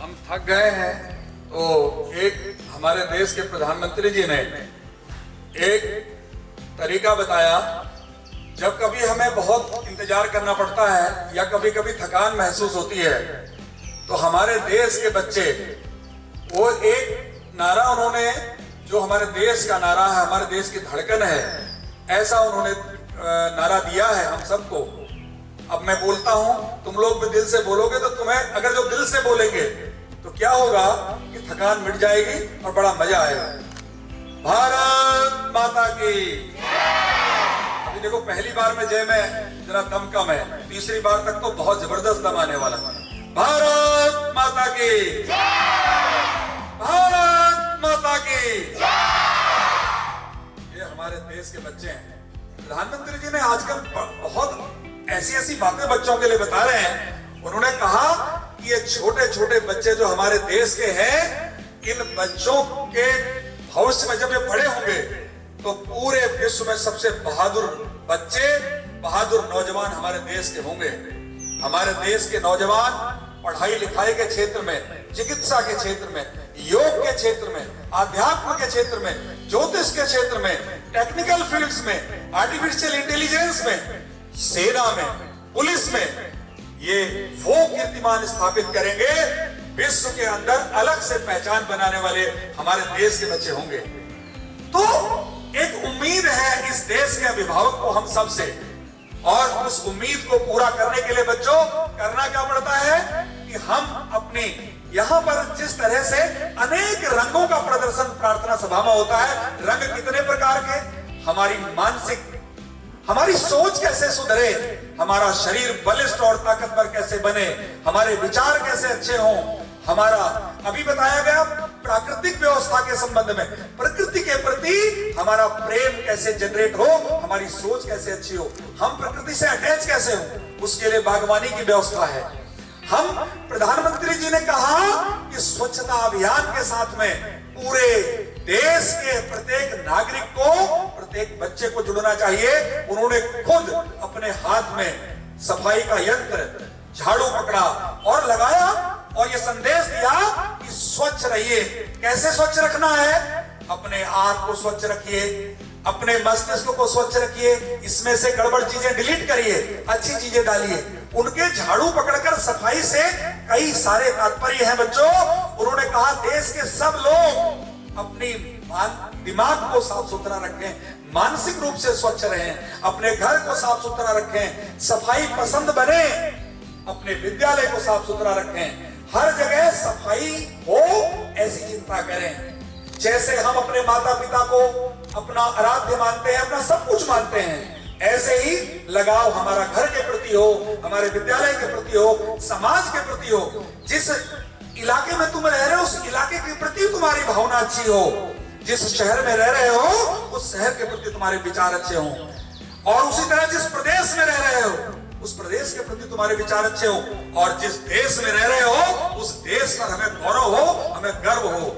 हम थक गए हैं। तो एक हमारे देश के प्रधानमंत्री जी ने एक तरीका बताया, जब कभी हमें बहुत इंतजार करना पड़ता है या कभी कभी थकान महसूस होती है, तो हमारे देश के बच्चे वो एक नारा उन्होंने, जो हमारे देश का नारा है, हमारे देश की धड़कन है, ऐसा उन्होंने नारा दिया है हम सबको। अब मैं बोलता हूं, तुम लोग भी दिल से बोलोगे तो तुम्हें, अगर जो दिल से बोलेंगे तो क्या होगा कि थकान मिट जाएगी और बड़ा मजा आएगा। भारत माता की। अभी देखो, पहली बार में जय में जरा दम कम है, तीसरी बार तक तो बहुत जबरदस्त दम आने वाला। भारत माता की, भारत माता की। ये हमारे देश के बच्चे हैं। प्रधानमंत्री जी ने आजकल बहुत ऐसी ऐसी बातें बच्चों के लिए बता रहे हैं। उन्होंने कहा कि ये छोटे छोटे बच्चे जो हमारे देश के हैं, इन बच्चों के भविष्य में जब ये बड़े होंगे तो पूरे विश्व में सबसे बहादुर बच्चे, बहादुर नौजवान हमारे देश के होंगे। हमारे देश के नौजवान पढ़ाई लिखाई के क्षेत्र में, चिकित्सा के क्षेत्र में, योग के क्षेत्र में, आध्यात्म के क्षेत्र में, ज्योतिष के क्षेत्र में, टेक्निकल फील्ड्स में, आर्टिफिशियल इंटेलिजेंस में, सेना में, पुलिस में, ये वो कीर्तिमान स्थापित करेंगे, विश्व के अंदर अलग से पहचान बनाने वाले हमारे देश के बच्चे होंगे। तो एक उम्मीद है इस देश के अभिभावक को हम सब से, और उस उम्मीद को पूरा करने के लिए बच्चों करना क्या पड़ता है कि हम अपनी यहां पर जिस तरह से अनेक रंगों का प्रदर्शन प्रार्थना सभा में होता है, रंग कितने प्रकार के, हमारी मानसिक, हमारी सोच कैसे सुधरे, हमारा शरीर बलिष्ठ और ताकतवर कैसे बने, हमारे विचार कैसे अच्छे हों, हमारा अभी बताया गया प्राकृतिक व्यवस्था के संबंध में, प्रकृति के प्रति हमारा प्रेम कैसे जनरेट हो, हमारी सोच कैसे अच्छी हो, हम प्रकृति से अटैच कैसे हो, उसके लिए बागवानी की व्यवस्था है। हम, प्रधानमंत्री जी ने कहा कि स्वच्छता अभियान के साथ में पूरे देश के प्रत्येक नागरिक को, प्रत्येक बच्चे को जुड़ना चाहिए। उन्होंने खुद अपने हाथ में सफाई का यंत्र, झाड़ू पकड़ा और लगाया और ये संदेश दिया कि स्वच्छ रहिए। कैसे स्वच्छ रखना है? अपने आप को स्वच्छ रखिए, अपने मस्तिष्क को स्वच्छ रखिए, इसमें से गड़बड़ चीजें डिलीट करिए, अच्छी चीजें डालिए। उनके झाड़ू पकड़कर सफाई से कई सारे तात्पर्य हैं बच्चों। उन्होंने कहा देश के सब लोग अपनी दिमाग को साफ सुथरा रखें, मानसिक रूप से स्वच्छ रहें, अपने घर को साफ सुथरा रखें, सफाई पसंद बने, अपने विद्यालय को साफ सुथरा रखें, हर जगह सफाई हो ऐसी चिंता करें। जैसे हम अपने माता पिता को अपना आराध्य मानते हैं, अपना सब कुछ मानते हैं, ऐसे ही लगाव हमारा घर के प्रति हो, हमारे विद्यालय के प्रति हो, समाज के प्रति हो। जिस इलाके में तुम रह रहे हो उस इलाके के प्रति तुम्हारी भावना अच्छी हो, जिस शहर में रह रहे हो उस शहर के प्रति तुम्हारे विचार अच्छे हो, और उसी तरह जिस प्रदेश में रह रहे हो उस प्रदेश के प्रति तुम्हारे विचार अच्छे हो, और जिस देश में रह रहे हो उस देश पर हमें गौरव हो, हमें गर्व हो।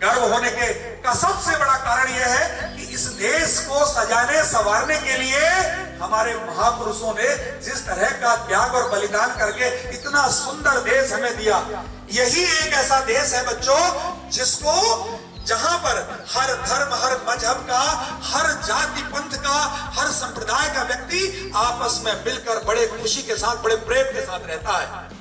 गर्व होने का सबसे बड़ा कारण यह है कि इस देश को सजाने संवारने के लिए हमारे महापुरुषों ने जिस तरह का त्याग और बलिदान करके इतना सुंदर देश हमें दिया। यही एक ऐसा देश है बच्चों जिसको, जहां पर हर धर्म, हर मजहब का, हर जाति पंथ का, हर संप्रदाय का व्यक्ति आपस में मिलकर बड़े खुशी के साथ, बड़े प्रेम के साथ रहता है।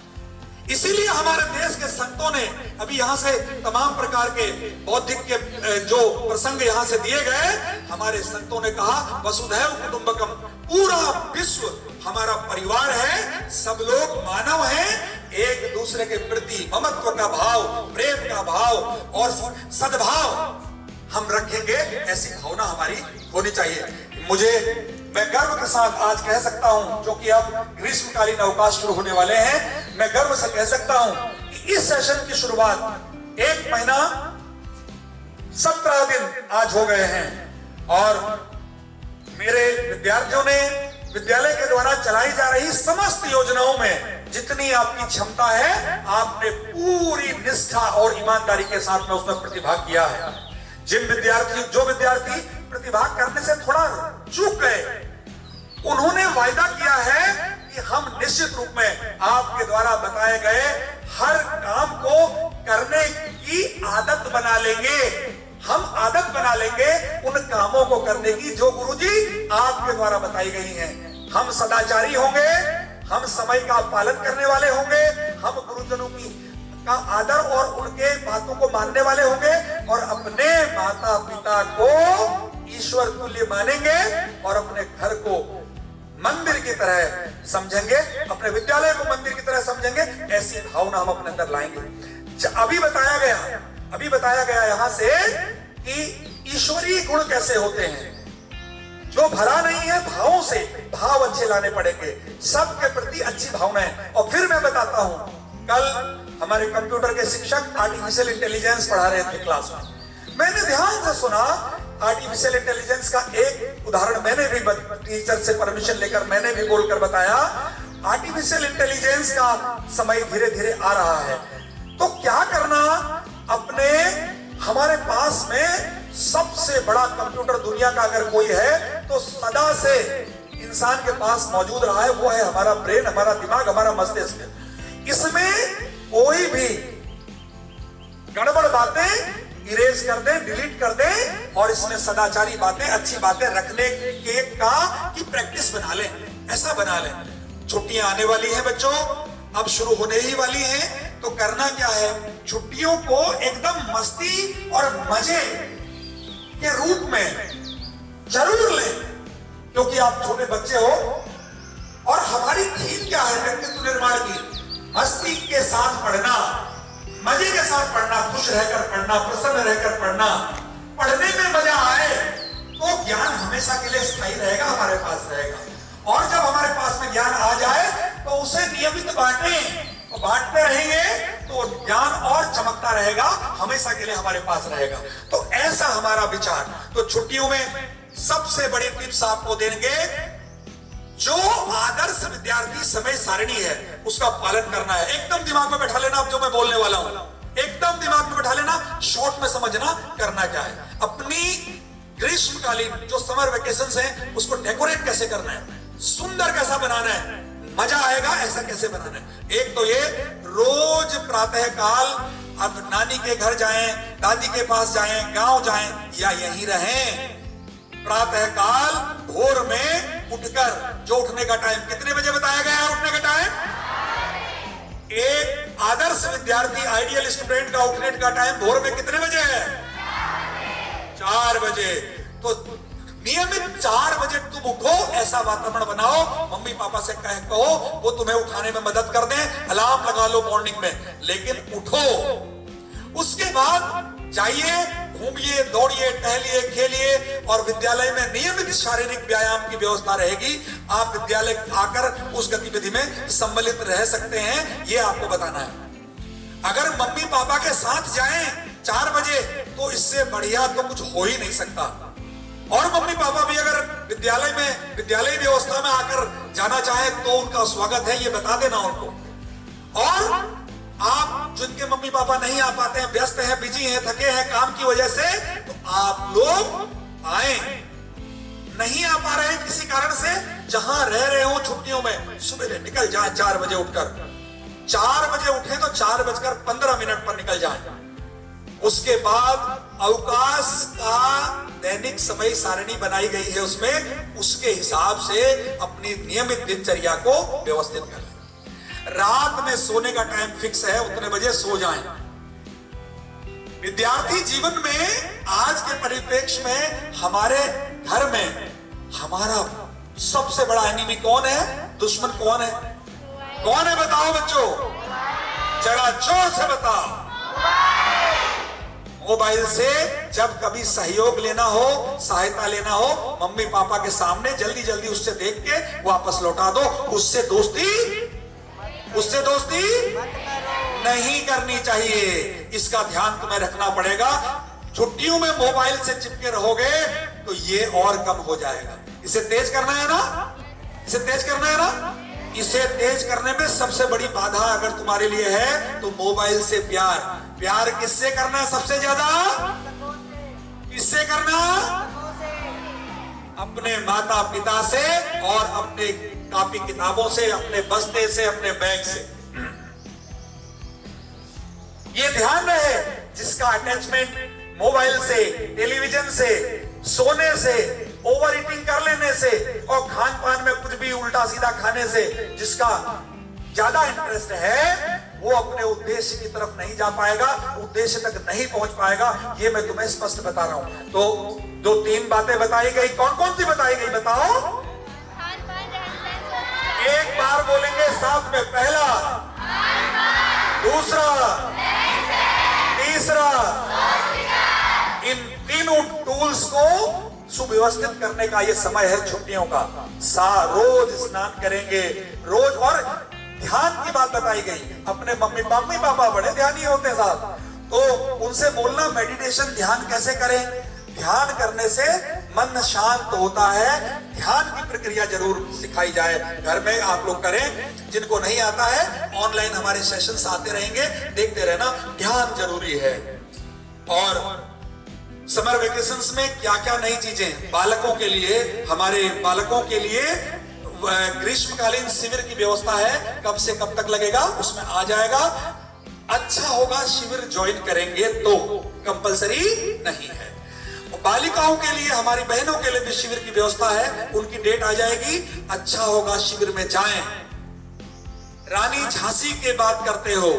इसीलिए हमारे देश के संतों ने, अभी यहां से तमाम प्रकार के बौद्धिक के जो प्रसंग यहां से दिए गए, हमारे संतों ने कहा वसुधैव कुटुंबकम, पूरा विश्व हमारा परिवार है, सब लोग मानव हैं, एक दूसरे के प्रति ममत्व का भाव, प्रेम का भाव और सद्भाव हम रखेंगे, ऐसी भावना हमारी होनी चाहिए। मैं गर्व के साथ आज कह सकता हूं, जो कि अब ग्रीष्मकालीन अवकाश शुरू होने वाले हैं, मैं गर्व से कह सकता हूं कि इस सेशन की शुरुआत 1 महीना 17 दिन आज हो गए हैं, और मेरे विद्यार्थियों ने विद्यालय के द्वारा चलाई जा रही समस्त योजनाओं में जितनी आपकी क्षमता है, आपने पूरी निष्ठा और ईमानदारी के साथ में उसमें प्रतिभाग किया है। जो विद्यार्थी प्रतिभाग करने से थोड़ा चूक गए, उन्होंने वायदा किया है कि हम निश्चित रूप में आपके द्वारा बताए गए हर काम को आदत बना लेंगे, हम आदत बना लेंगे उन कामों को करने की जो गुरुजी आपके द्वारा बताई गई हैं। हम सदाचारी होंगे, हम समय का पालन करने वाले होंगे, हम गुरुजनों की का आदर और उनके बातों को मानने वाले होंगे और अपने माता पिता को ईश्वर तुल्य मानेंगे और अपने घर को मंदिर की तरह समझेंगे, अपने विद्यालय को मंदिर की तरह समझेंगे। ऐसी भावना हम अपने अंदर लाएंगे। अभी बताया गया यहां से कि ईश्वरीय गुण कैसे होते हैं, जो भरा नहीं है भावों से, भाव अच्छे लाने पड़ेंगे, सबके प्रति अच्छी भावनाएं। और फिर मैं बताता हूं, कल हमारे कंप्यूटर के शिक्षक आर्टिफिशियल इंटेलिजेंस पढ़ा रहे थे क्लास में। मैंने ध्यान से सुना, आर्टिफिशियल इंटेलिजेंस का एक उदाहरण मैंने भी टीचर से परमिशन लेकर मैंने भी बोलकर बताया। आर्टिफिशियल इंटेलिजेंस का समय धीरे धीरे आ रहा है, तो क्या करना, अपने हमारे पास में सबसे बड़ा कंप्यूटर दुनिया का अगर कोई है तो सदा से इंसान के पास मौजूद रहा है, वो है हमारा ब्रेन, हमारा दिमाग, हमारा मस्तिष्क। इसमें कोई भी गड़बड़ बातें इरेज कर दे, डिलीट कर दे और इसमें सदाचारी बातें, अच्छी बातें रखने के की प्रैक्टिस बना ले, ऐसा बना ले। छुट्टियां आने वाली हैं बच्चों, अब शुरू होने ही वाली हैं, तो करना क्या है, छुट्टियों को एकदम मस्ती और मजे के रूप में जरूर लें, क्योंकि आप छोटे बच्चे हो और हमारी थीम क्या है व्यक्तित्व निर्माण की, मस्ती के साथ पढ़ना, मजे के साथ पढ़ना, खुश रहकर पढ़ना, प्रसन्न रहकर पढ़ना। पढ़ने में मजा आए तो ज्ञान हमेशा के लिए स्थायी रहेगा, हमारे पास रहेगा। और जब हमारे पास में ज्ञान आ जाए तो उसे नियमित बांटें, तो बांटते रहेंगे तो ज्ञान और चमकता रहेगा, हमेशा के लिए हमारे पास रहेगा। तो ऐसा हमारा विचार। तो छुट्टियों में सबसे बड़ी टिप्स आपको देंगे, जो आदर्श विद्यार्थी समय सारणी है उसका पालन करना है। एकदम दिमाग में बैठा लेना, अब जो मैं बोलने वाला हूं एकदम दिमाग में बैठा लेना, शॉर्ट में समझना। करना क्या है, अपनी ग्रीष्मकालीन जो समर वेकेशंस हैं उसको डेकोरेट कैसे करना है, सुंदर कैसा बनाना है, मजा आएगा ऐसा कैसे बनाना है। एक तो ये, रोज प्रातः काल अब नानी के घर जाएं, दादी के पास जाएं, गांव जाएं या यहीं रहें, प्रातः काल भोर में उठकर, जो उठने का टाइम कितने बजे बताया गया है उठने का टाइम, एक आदर्श विद्यार्थी आइडियल स्टूडेंट का उठने का टाइम भोर में कितने बजे है, 4 बजे। तो नियमित 4 बजे तुम उठो, ऐसा वातावरण बनाओ, मम्मी पापा से कहो वो तुम्हें उठाने में मदद कर दें, अलार्म लगा लो मॉर्निंग में, लेकिन उठो। उसके बाद जाइए, घूमिए, दौड़िए, टहलिए, खेलिए और विद्यालय में नियमित शारीरिक व्यायाम की व्यवस्था रहेगी। आप विद्यालय आकर उस गतिविधि में सम्मिलित रह सकते हैं, ये आपको बताना है। अगर मम्मी पापा के साथ जाएं 4 बजे तो इससे बढ़िया तो कुछ हो ही नहीं सकता। और मम्मी पापा भी अगर विद्यालय में, विद्यालय व्यवस्था में आकर जाना चाहें तो उनका स्वागत है, ये बता देना उनको। और आप जिनके मम्मी पापा नहीं आ पाते हैं, व्यस्त हैं, बिजी हैं, थके हैं काम की वजह से, तो आप लोग आए। नहीं आ पा रहे किसी कारण से, जहां रह रहे हो छुट्टियों में, सुबह निकल जाए 4 बजे उठकर। 4 बजे उठे तो 4:15 पर निकल जाए। उसके बाद अवकाश का दैनिक समय सारणी बनाई गई है उसमें, उसके हिसाब से अपनी नियमित दिनचर्या को व्यवस्थित करें। रात में सोने का टाइम फिक्स है, उतने बजे सो जाएं। विद्यार्थी जीवन में आज के परिप्रेक्ष्य में हमारे घर में हमारा सबसे बड़ा एनिमी कौन है, दुश्मन कौन है, कौन है बताओ बच्चों, जरा जोर से बताओ। मोबाइल से जब कभी सहयोग लेना हो, सहायता लेना हो, मम्मी पापा के सामने जल्दी जल्दी उससे देख के वापस लौटा दो। उससे दोस्ती नहीं करनी चाहिए, इसका ध्यान तुम्हें रखना पड़ेगा। छुट्टियों में मोबाइल से चिपके रहोगे तो ये और कम हो जाएगा। इसे तेज करना है ना, इसे तेज करना है ना। इसे तेज करने में सबसे बड़ी बाधा अगर तुम्हारे लिए है तो मोबाइल से प्यार किससे करना है सबसे ज्यादा, किससे करना, अपने माता पिता से और अपने कॉपी किताबों से, अपने बस्ते से, अपने बैग से। ये ध्यान रहे, जिसका अटैचमेंट मोबाइल से, टेलीविजन से, सोने से, ओवर ईटिंग कर लेने से और खान पान में कुछ भी उल्टा सीधा खाने से जिसका ज्यादा इंटरेस्ट है, वो अपने उद्देश्य की तरफ नहीं जा पाएगा, उद्देश्य तक नहीं पहुंच पाएगा। ये मैं तुम्हें स्पष्ट बता रहा हूं। तो जो 3 बातें बताई गई, कौन कौन सी बताई गई बताओ? एक बार बोलेंगे साथ में। पहला, दूसरा, तीसरा। इन तीनों टूल्स को सुव्यवस्थित करने का ये समय है छुट्टियों का। रोज स्नान करेंगे, रोज। और ध्यान की बात बताई गई। अपने मम्मी पापा बड़े ध्यानी होते साहब, तो उनसे बोलना मेडिटेशन, ध्यान कैसे करें। ध्यान करने से मन शांत होता है। ध्यान की प्रक्रिया जरूर सिखाई जाए, घर में आप लोग करें। जिनको नहीं आता है, ऑनलाइन हमारे सेशंस आते रहेंगे, देखते रहना। ध्यान जरूरी है। और समर वेकेशंस में क्या क्या नई चीजें बालकों के लिए, हमारे बालकों के लिए ग्रीष्मकालीन शिविर की व्यवस्था है। कब से कब तक लगेगा उसमें आ जाएगा। अच्छा होगा शिविर ज्वाइन करेंगे तो, कंपलसरी नहीं है। बालिकाओं के लिए, हमारी बहनों के लिए भी शिविर की व्यवस्था है, उनकी डेट आ जाएगी। अच्छा होगा शिविर में जाएं। रानी झांसी की बात करते हो,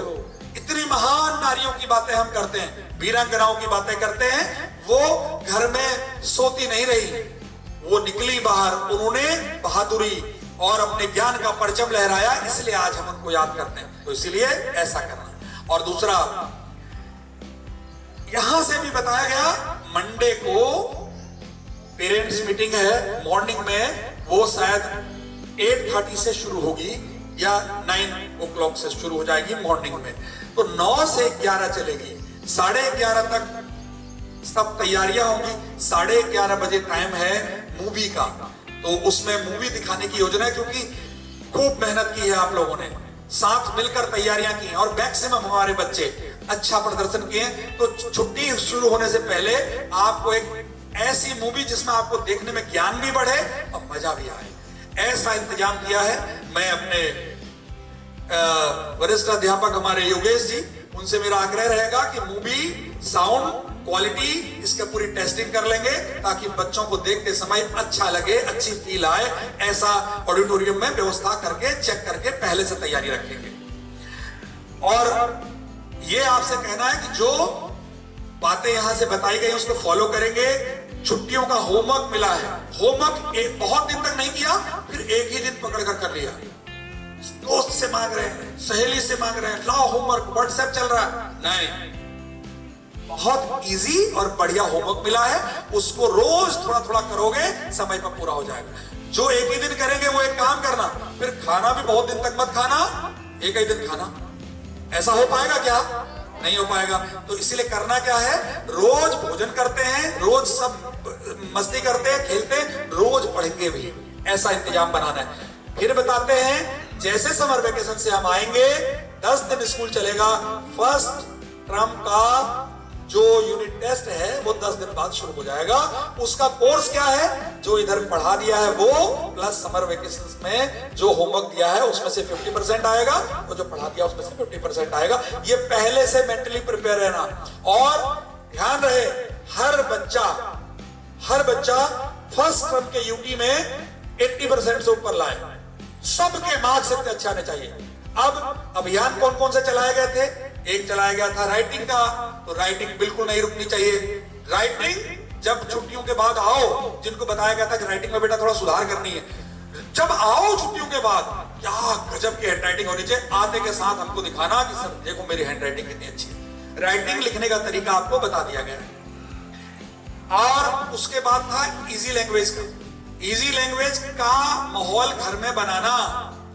इतनी महान नारियों की बातें हम करते हैं, वीरांगनाओं की बातें करते हैं। वो घर में सोती नहीं रही, वो निकली बाहर, उन्होंने बहादुरी और अपने ज्ञान का परचम लहराया, इसलिए आज हम उनको याद करते हैं। तो इसलिए ऐसा करना। और दूसरा, यहां से भी बताया गया मंडे को पेरेंट्स मीटिंग है मॉर्निंग में, वो शायद 8:30 से शुरू होगी या 9 o'clock से शुरू हो जाएगी मॉर्निंग में। तो 9 से 11 चलेगी। 11:30 तक सब तैयारियां होंगी। 11:30 बजे टाइम है मूवी का, तो उसमें मूवी दिखाने की योजना है, क्योंकि खूब मेहनत की है आप लोगों ने, साथ मिलकर तैयारियां की हैं और मैक्सिमम हमारे बच्चे अच्छा प्रदर्शन किए। तो छुट्टी शुरू होने से पहले आपको एक ऐसी मूवी जिसमें आपको देखने में ज्ञान भी बढ़े और मजा भी आए, ऐसा इंतजाम किया है। मैं अपने वरिष्ठ अध्यापक हमारे योगेश जी, उनसे मेरा आग्रह रहेगा कि मूवी साउंड क्वालिटी इसका पूरी टेस्टिंग कर लेंगे, ताकि बच्चों को देखते समय अच्छा लगे, अच्छी फील आए। ऐसा ऑडिटोरियम में व्यवस्था करके, चेक करके पहले से तैयारी रखेंगे। और ये आपसे कहना है कि जो बातें यहां से बताई गई उसको फॉलो करेंगे। छुट्टियों का होमवर्क मिला है, होमवर्क बहुत दिन तक नहीं किया, फिर एक ही दिन पकड़ कर लिया। दोस्त से मांग रहे हैं, सहेली से मांग रहे हैं, लाओ होमवर्क, व्हाट्सएप चल रहा है, नहीं। बहुत इजी और बढ़िया होमवर्क मिला है, उसको रोज थोड़ा थोड़ा करोगे, समय पर पूरा हो जाएगा। जो एक ही दिन करेंगे वो एक काम करना, फिर खाना भी बहुत दिन तक मत खाना, एक ही दिन खाना। ऐसा हो पाएगा क्या? नहीं हो पाएगा। तो इसीलिए करना क्या है, रोज भोजन करते हैं, रोज सब मस्ती करते हैं, खेलते हैं, रोज पढ़ेंगे भी, ऐसा इंतजाम बनाना है। फिर बताते हैं, जैसे समर वेकेशन से हम आएंगे, 10 दिन स्कूल चलेगा। फर्स्ट टर्म का जो यूनिट टेस्ट है वो 10 दिन बाद शुरू हो जाएगा। उसका कोर्स क्या है, जो इधर पढ़ा दिया है वो, प्लस समर वेकेशन में जो होमवर्क दिया है उसमें से 50% आएगा, और जो पढ़ा दिया उसमें से 50% आएगा। ये पहले से मेंटली प्रिपेयर रहना। और ध्यान रहे, हर बच्चा फर्स्ट टर्म के यूटी में 80% से ऊपर लाए। सबके मार्क्स इतने अच्छे आने चाहिए। अब अभियान कौन कौन से चलाए गए थे? एक चलाया गया था राइटिंग का, तो राइटिंग बिल्कुल नहीं रुकनी चाहिए। राइटिंग जब छुट्टियों के बाद आओ, जिनको बताया गया था कि राइटिंग में बेटा थोड़ा सुधार करनी है, जब आओ छुट्टियों के बाद, क्या गजब की हैंडराइटिंग होनी चाहिए। आते के साथ हमको दिखाना कि सर देखो मेरी हैंडराइटिंग कितनी अच्छी है। राइटिंग लिखने का तरीका आपको बता दिया गया है। और उसके बाद था इजी लैंग्वेज का। इजी लैंग्वेज का माहौल घर में बनाना।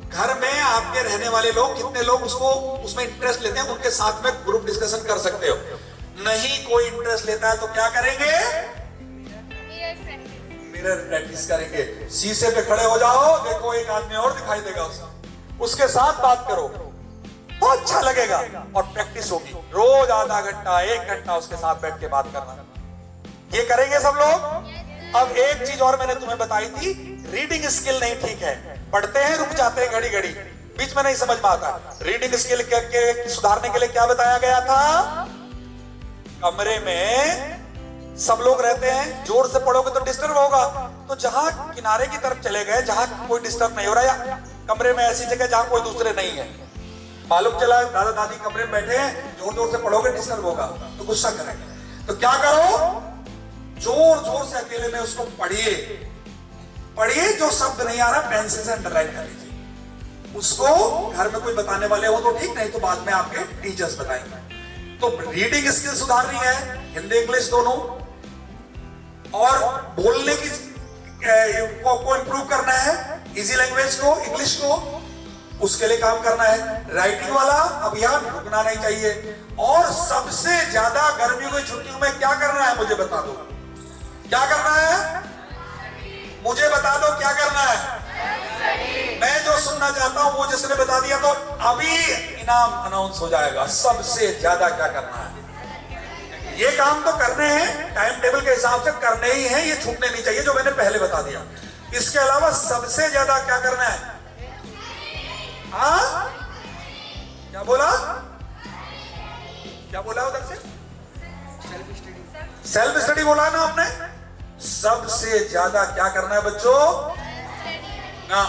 घर में आपके रहने वाले लोग, कितने लोग उसको उसमें इंटरेस्ट लेते हैं, उनके साथ में ग्रुप डिस्कशन कर सकते हो। नहीं कोई इंटरेस्ट लेता है तो क्या करेंगे? मिरर प्रैक्टिस करेंगे। शीशे पे खड़े हो जाओ, देखो एक आदमी और दिखाई देगा, उसके साथ बात करो तो अच्छा लगेगा और प्रैक्टिस होगी। रोज आधा घंटा 1 घंटा उसके साथ बैठ के बात करना। ये करेंगे सब लोग। अब एक चीज और मैंने तुम्हें बताई थी, रीडिंग स्किल नहीं ठीक है, पढ़ते हैं रुक जाते हैं घड़ी घड़ी, बीच में नहीं समझ में आता। रीडिंग स्किल के सुधारने के लिए क्या बताया गया था? कमरे में सब लोग रहते हैं, जोर से पढ़ोगे तो डिस्टर्ब होगा, तो जहां किनारे की तरफ चले गए जहां कोई डिस्टर्ब नहीं हो रहा, या कमरे में ऐसी जगह जहां कोई दूसरे नहीं है, मालूम चला दादा दादी कमरे में बैठे हैं, जोर जोर से पढ़ोगे डिस्टर्ब होगा तो गुस्सा करेंगे। तो क्या करो, जोर जोर से अकेले में उसको पढ़िए, पढ़िए, जो शब्द नहीं आ रहा पेंसिल से अंडरलाइन कर लीजिए। उसको घर में कोई बताने वाले हो तो ठीक, नहीं तो बाद में आपके टीचर्स बताएंगे। तो रीडिंग स्किल सुधारनी है, हिंदी इंग्लिश दोनों, और बोलने की को इंप्रूव करना है, इजी लैंग्वेज को, इंग्लिश को, उसके लिए काम करना है। राइटिंग वाला अभियान रुकना नहीं चाहिए। और सबसे ज्यादा गर्मियों की छुट्टियों में क्या करना है मुझे बता दो, क्या करना है मुझे बता दो, क्या करना है? मैं जो सुनना चाहता हूं वो जिसने बता दिया तो अभी इनाम अनाउंस हो जाएगा। सबसे ज्यादा क्या करना है? ये काम तो करने हैं, टाइम टेबल के हिसाब से करने ही हैं, ये छूटने नहीं चाहिए, जो मैंने पहले बता दिया। इसके अलावा सबसे ज्यादा क्या करना है? हाँ, क्या बोला, क्या बोला उधर से? सेल्फ स्टडी बोला ना आपने। सबसे ज्यादा क्या करना है बच्चों? ना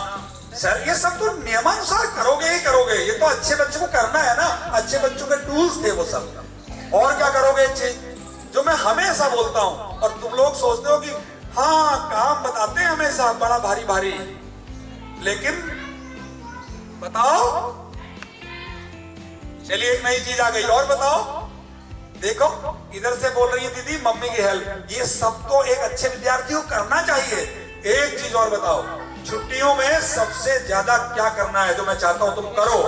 सर, ये सब तो नियमानुसार करोगे ही करोगे, ये तो अच्छे बच्चों को करना है ना, अच्छे बच्चों के टूल्स थे वो सब। और क्या करोगे? एक चीज जो मैं हमेशा बोलता हूं और तुम लोग सोचते हो कि हाँ काम बताते हैं हमेशा बड़ा भारी भारी, लेकिन बताओ, चलिए एक नई चीज आ गई, और बताओ। देखो इधर से बोल रही है दीदी मम्मी की हेल्प, ये सब तो एक अच्छे विद्यार्थी को करना चाहिए। एक चीज और बताओ, छुट्टियों में सबसे ज्यादा क्या करना है जो मैं चाहता हूं तुम करो?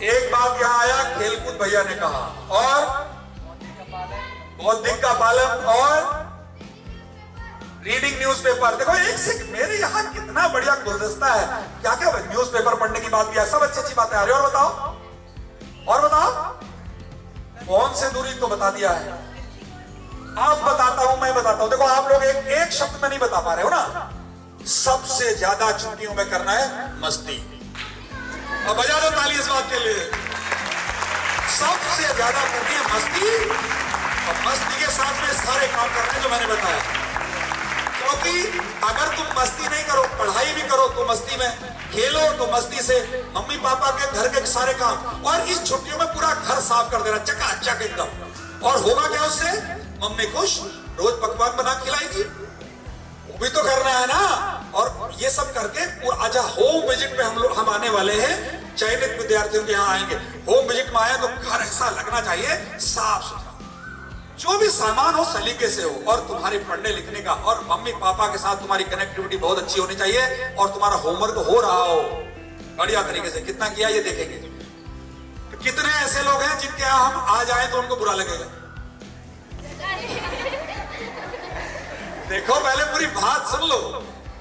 एक बात यहां आया, खेलकूद भैया ने कहा, और बौद्धिक का पालन, और रीडिंग न्यूज़पेपर। देखो एक से मेरे यहाँ कितना बढ़िया गुलदस्ता है, क्या क्या न्यूज़पेपर पढ़ने की बात भी है, सब अच्छी अच्छी बातें आ रही है। और बताओ, और बताओ, फोन से दूरी तो बता दिया है, अब बताता हूं, मैं बताता हूं। देखो आप लोग एक शब्द में नहीं बता पा रहे हो ना। सबसे ज्यादा छुट्टियों में करना है मस्ती। अब बजा दो ताली इस बात के लिए। सबसे ज्यादा करनी है मस्ती, और मस्ती के साथ में सारे काम करने जो मैंने बताया। क्योंकि अगर तुम मस्ती नहीं करो, पढ़ाई भी करो तो मस्ती में, खेलो तो मस्ती से, मम्मी पापा के घर के सारे काम, और इस छुट्टियों में पूरा घर साफ कर देना चकाचक एकदम। और होगा क्या उससे? मम्मी खुश, रोज पकवान बना खिलाएगी, वो भी तो करना है ना। और ये सब करके आज होम विजिट में हम आने वाले हैं, चयनित विद्यार्थियों के यहाँ आएंगे। होम विजिट में आए तो घर ऐसा लगना चाहिए साफ सुथरा, जो भी सामान हो सलीके से हो, और तुम्हारे पढ़ने लिखने का और मम्मी पापा के साथ तुम्हारी कनेक्टिविटी बहुत अच्छी होनी चाहिए, और तुम्हारा होमवर्क हो रहा हो बढ़िया तरीके से। कितना किया ये देखेंगे। तो कितने ऐसे लोग हैं जिनके यहाँ हम आ जाए तो उनको बुरा लगेगा? देखो पहले पूरी बात सुन लो।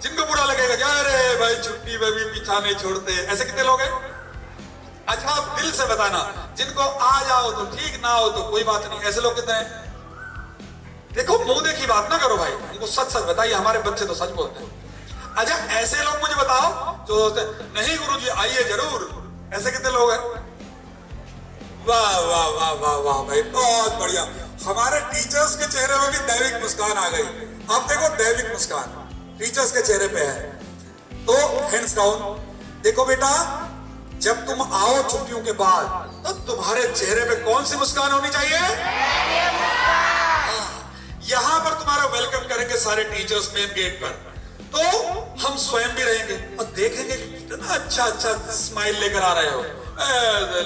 जिनको बुरा लगेगा क्या, अरे भाई छुट्टी में भी पीछा नहीं छोड़ते, ऐसे कितने लोग हैं? अच्छा आप दिल से बताना, जिनको आ जाओ तो ठीक, ना हो तो कोई बात नहीं, ऐसे लोग कितने हैं? देखो मुंह देखी बात ना करो भाई, उनको सच सच बताइए, हमारे बच्चे तो सच बोलते हैं। अच्छा ऐसे लोग मुझे बताओ जो सोचते नहीं गुरुजी आइए जरूर, ऐसे कितने लोग हैं? वाह वाह वाह वाह वाह भाई, बहुत बढ़िया। हमारे टीचर्स के चेहरे में भी दैविक मुस्कान आ गई। आप देखो दैविक मुस्कान टीचर्स के चेहरे पे है। तो हैंड्स डाउन। देखो बेटा, जब तुम आओ छुट्टियों के बाद तो तुम्हारे चेहरे पे कौन सी मुस्कान होनी चाहिए? यहां पर तुम्हारा वेलकम करेंगे सारे टीचर्स मेन गेट पर, तो हम स्वयं भी रहेंगे और देखेंगे कि कितना अच्छा अच्छा स्माइल लेकर आ रहे हो,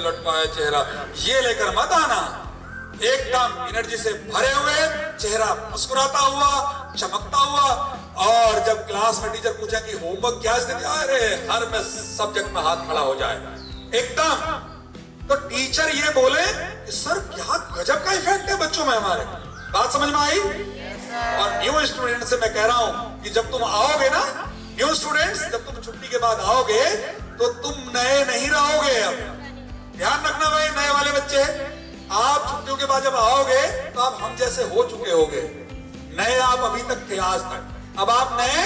लटकाया चेहरा, ये लेकर मत आना। एकदम एनर्जी से भरे हुए, चेहरा मुस्कुराता हुआ, चमकता हुआ। और जब क्लास में टीचर पूछे कि होमवर्क क्या स्थिति, अरे हर में सब्जेक्ट में हाथ खड़ा हो जाए एकदम। तो टीचर ये बोले कि सर क्या गजब का इफेक्ट है बच्चों में हमारे। बात समझ में आई? और न्यू स्टूडेंट से मैं कह रहा हूं कि जब तुम आओगे ना, न्यू स्टूडेंट्स, जब तुम छुट्टी के बाद आओगे तो तुम नए नहीं रहोगे। अब ध्यान रखना भाई, नए वाले बच्चे, आप छुट्टियों के बाद जब आओगे तो आप हम जैसे हो चुके होगे। नए आप अभी तक थे आज तक, अब आप नए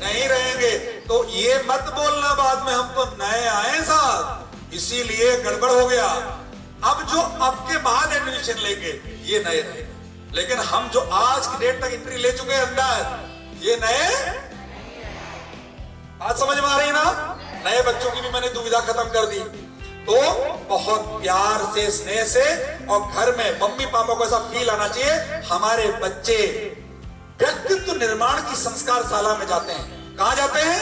नहीं रहेंगे। तो ये मत बोलना बाद में हम तो नए आए साथ, इसीलिए गड़बड़ हो गया। अब जो अब के बाद एडमिशन लेंगे ये नए रहेंगे, लेकिन हम जो आज की डेट तक एंट्री ले चुके हैं अंदर, ये नए, बात समझ में आ रही ना? नए बच्चों की भी मैंने दुविधा खत्म कर दी। तो बहुत प्यार से, स्नेह से, और घर में मम्मी पापा को ऐसा फील आना चाहिए हमारे बच्चे व्यक्तित्व निर्माण की संस्कार शाला में जाते हैं। कहां जाते हैं?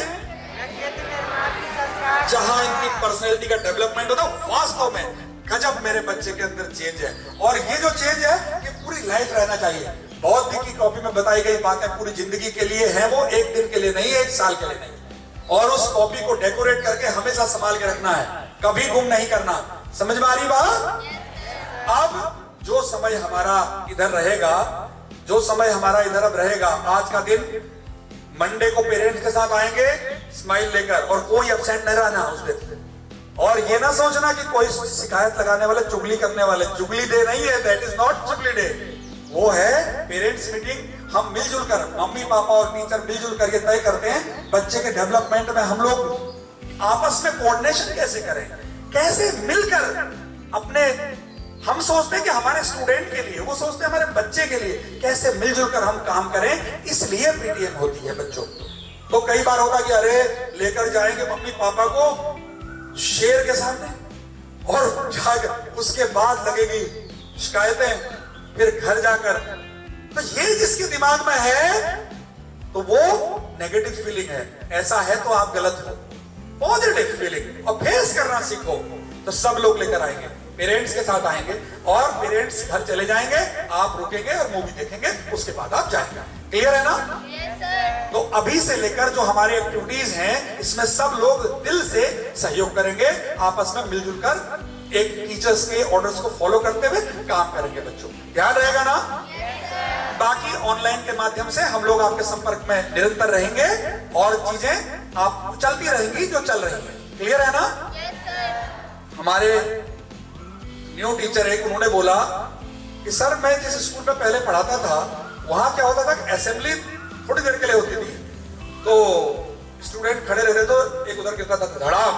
जहां इनकी पर्सनैलिटी का डेवलपमेंट होता है। वास्तव में गजब मेरे बच्चे के अंदर चेंज है, और ये जो चेंज है ये पूरी लाइफ रहना चाहिए। बौद्ध की कॉपी में बताई गई बातें पूरी जिंदगी के लिए है, वो एक दिन के लिए नहीं, एक साल के लिए नहीं। और उस कॉपी को डेकोरेट करके हमेशा संभाल के रखना है, कभी गुम नहीं करना। समझ में आ रही बात? अब जो समय हमारा इधर रहेगा, जो समय हमारा इधर अब रहेगा, आज का दिन मंडे को पेरेंट्स के साथ आएंगे स्माइल लेकर, और कोई एब्सेंट नहीं रहना उस दिन। और ये ना सोचना कि कोई शिकायत लगाने वाले, चुगली करने वाले, चुगली डे नहीं है, दैट इज नॉट चुगली डे। वो है पेरेंट्स मीटिंग। हम मिलजुल कर, मम्मी पापा और टीचर मिलजुल कर ये तय करते हैं बच्चे के डेवलपमेंट में हम लोग आपस में कोऑर्डिनेशन कैसे करें, कैसे मिलकर अपने, हम सोचते हैं कि हमारे स्टूडेंट के लिए, वो सोचते हैं हमारे बच्चे के लिए, कैसे मिलजुल कर हम काम करें। इसलिए पीटीएम होती है बच्चों। तो कई बार होगा कि अरे लेकर जाएंगे मम्मी पापा को शेर के सामने, और जाकर उसके बाद लगेगी शिकायतें, फिर घर जाकर। तो ये जिसके दिमाग में है तो वो नेगेटिव फीलिंग है, ऐसा है तो आप गलत हो। पॉजिटिव फीलिंग और फेस करना सीखो। तो सब लोग लेकर आएंगे, पेरेंट्स के साथ आएंगे, और पेरेंट्स घर चले जाएंगे, आप रुकेंगे और मूवी देखेंगे, उसके बाद आप जाएंगे। क्लियर है ना? तो अभी से लेकर जो हमारी एक्टिविटीज हैं, इसमें सब लोग दिल से सहयोग करेंगे, आपस में मिलजुल कर एक टीचर्स के ऑर्डर्स को फॉलो करते हुए काम करेंगे। बच्चों ध्यान रहेगा ना? बाकी ऑनलाइन के माध्यम से हम लोग आपके संपर्क में निरंतर रहेंगे, और चीजें आप चलती रहेंगी जो चल रही है। क्लियर है ना? हमारे न्यू टीचर एक, उन्होंने बोला कि सर मैं जिस स्कूल में पहले पढ़ाता था वहां क्या होता था कि असेंबली थोड़ी देर के लिए होती थी, तो स्टूडेंट खड़े रहते तो एक उधर गिरता था धड़ाम,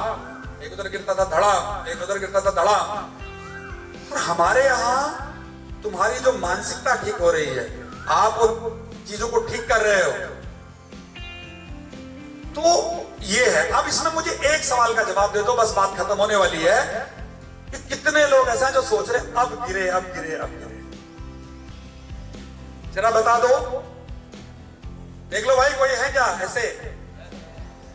एक उधर गिरता था धड़ाम, एक उधर गिरता था धड़ाम। और हमारे यहाँ तुम्हारी जो मानसिकता ठीक हो रही है, आप उन चीजों को ठीक कर रहे हो, तो ये है। अब इसमें मुझे एक सवाल का जवाब दे दो, बस बात खत्म होने वाली है, कि कितने लोग ऐसा जो सोच रहे अब गिरे अब गिरे अब गिरे, जरा बता दो, देख लो भाई, कोई है क्या ऐसे?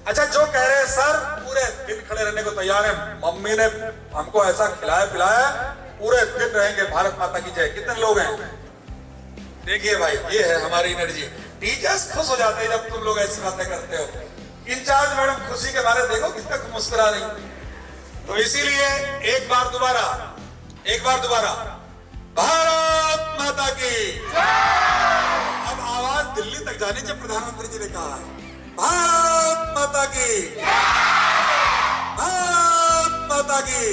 अच्छा, जो कह रहे हैं सर पूरे दिन खड़े रहने को तैयार है, मम्मी ने हमको ऐसा खिलाया पिलाया, पूरे दिन रहेंगे, भारत माता की जय, कितने लोग हैं? देखिए भाई, ये है हमारी एनर्जी। टीचर्स खुश हो जाते हैं जब तुम लोग ऐसी बातें करते हो। इंचार्ज मैडम खुशी के बारे देखो कितना मुस्कुरा रही। तो इसीलिए एक बार दोबारा भारत माता की। अब आवाज दिल्ली तक जानी चाहिए, प्रधानमंत्री जी ने कहा है भारत माता की, भारत माता की।